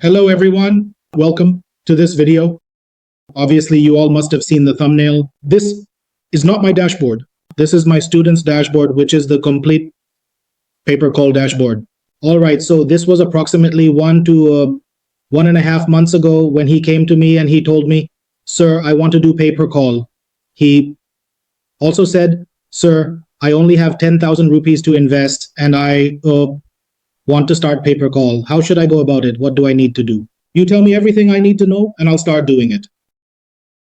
Hello everyone, welcome to this video. Obviously you all must have seen the thumbnail. This is not my dashboard. This is my student's dashboard, which is the complete paper call dashboard. All right, so this was approximately 1.5 months ago when he came to me and he told me, "Sir, I want to do paper call." He also said, "Sir, I only have 10,000 rupees to invest and I want to start paper call. How should I go about it? What do I need to do? You tell me everything I need to know and I'll start doing it."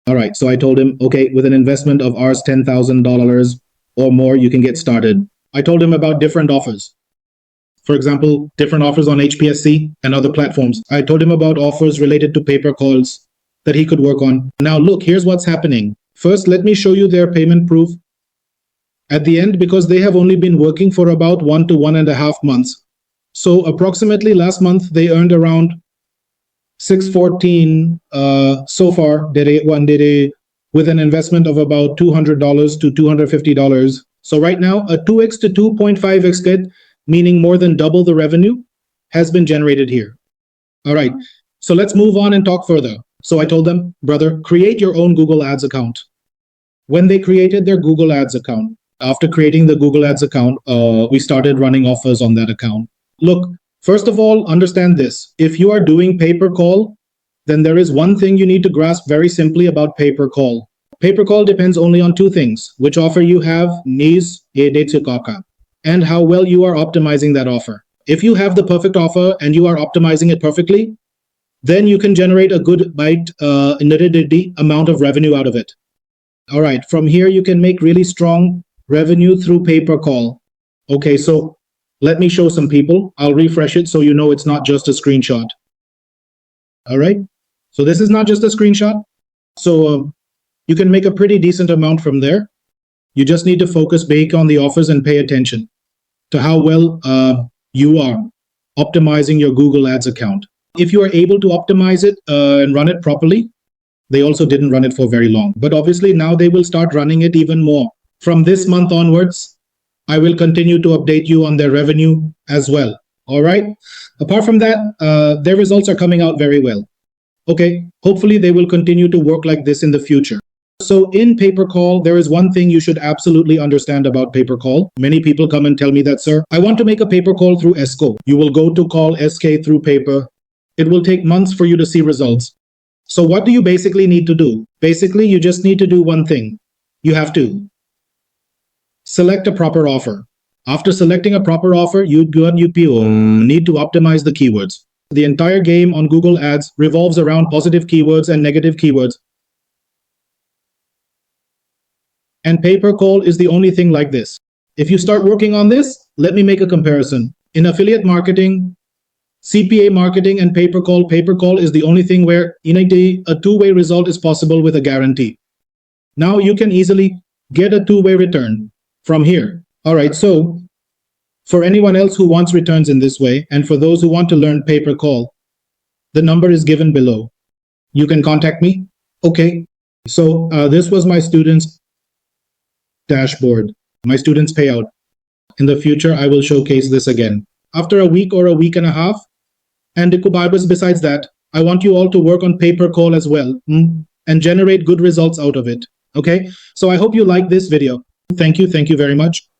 All right, so I told him, okay, with an investment of ours $10,000 or more, you can get started. I told him about different offers. For example, different offers on HPSC and other platforms. I told him about offers related to paper calls that he could work on. Now look, here's what's happening. First, let me show you their payment proof at the end, because they have only been working for about 1 to 1.5 months. So approximately last month, they earned around 614 so far, with an investment of about $200 to $250. So right now, a 2x to 2.5x get, meaning more than double the revenue, has been generated here. All right, so let's move on and talk further. So I told them, brother, create your own Google Ads account. When they created their Google Ads account, after creating the Google Ads account, we started running offers on that account. Look, first of all, understand this. If you are doing pay-per call, then there is one thing you need to grasp very simply about pay-per call. Pay-per call depends only on two things: which offer you have, and how well you are optimizing that offer. If you have the perfect offer and you are optimizing it perfectly, then you can generate a good amount of revenue out of it. All right, from here you can make really strong revenue through pay-per call. Okay, so let me show some people. I'll refresh it so you know it's not just a screenshot. All right, so this is not just a screenshot. So you can make a pretty decent amount from there. You just need to focus back on the offers and pay attention to how well you are optimizing your Google Ads account. If you are able to optimize it and run it properly, they also didn't run it for very long, but obviously now they will start running it even more. From this month onwards, I will continue to update you on their revenue as well. All right. Apart from that, their results are coming out very well. Okay. Hopefully they will continue to work like this in the future. So in pay-per call, there is one thing you should absolutely understand about pay-per call. Many people come and tell me that, sir, I want to make a pay-per call through ESCO. You will go to call SK through paper. It will take months for you to see results. So what do you basically need to do? Basically, you just need to do one thing. You have to select a proper offer. After selecting a proper offer, you need to optimize the keywords. The entire game on Google Ads revolves around positive keywords and negative keywords. And pay-per call is the only thing like this. If you start working on this, let me make a comparison. In affiliate marketing, CPA marketing, and pay-per call is the only thing where in a day, a two-way result is possible with a guarantee. Now you can easily get a two-way return from here. All right, so for anyone else who wants returns in this way, and for those who want to learn pay-per call, the number is given below. You can contact me. Okay, so this was my students' dashboard, my students' payout. In the future, I will showcase this again. After a week or a week and a half, and besides that, I want you all to work on pay-per call as well and generate good results out of it. Okay, so I hope you like this video. Thank you very much.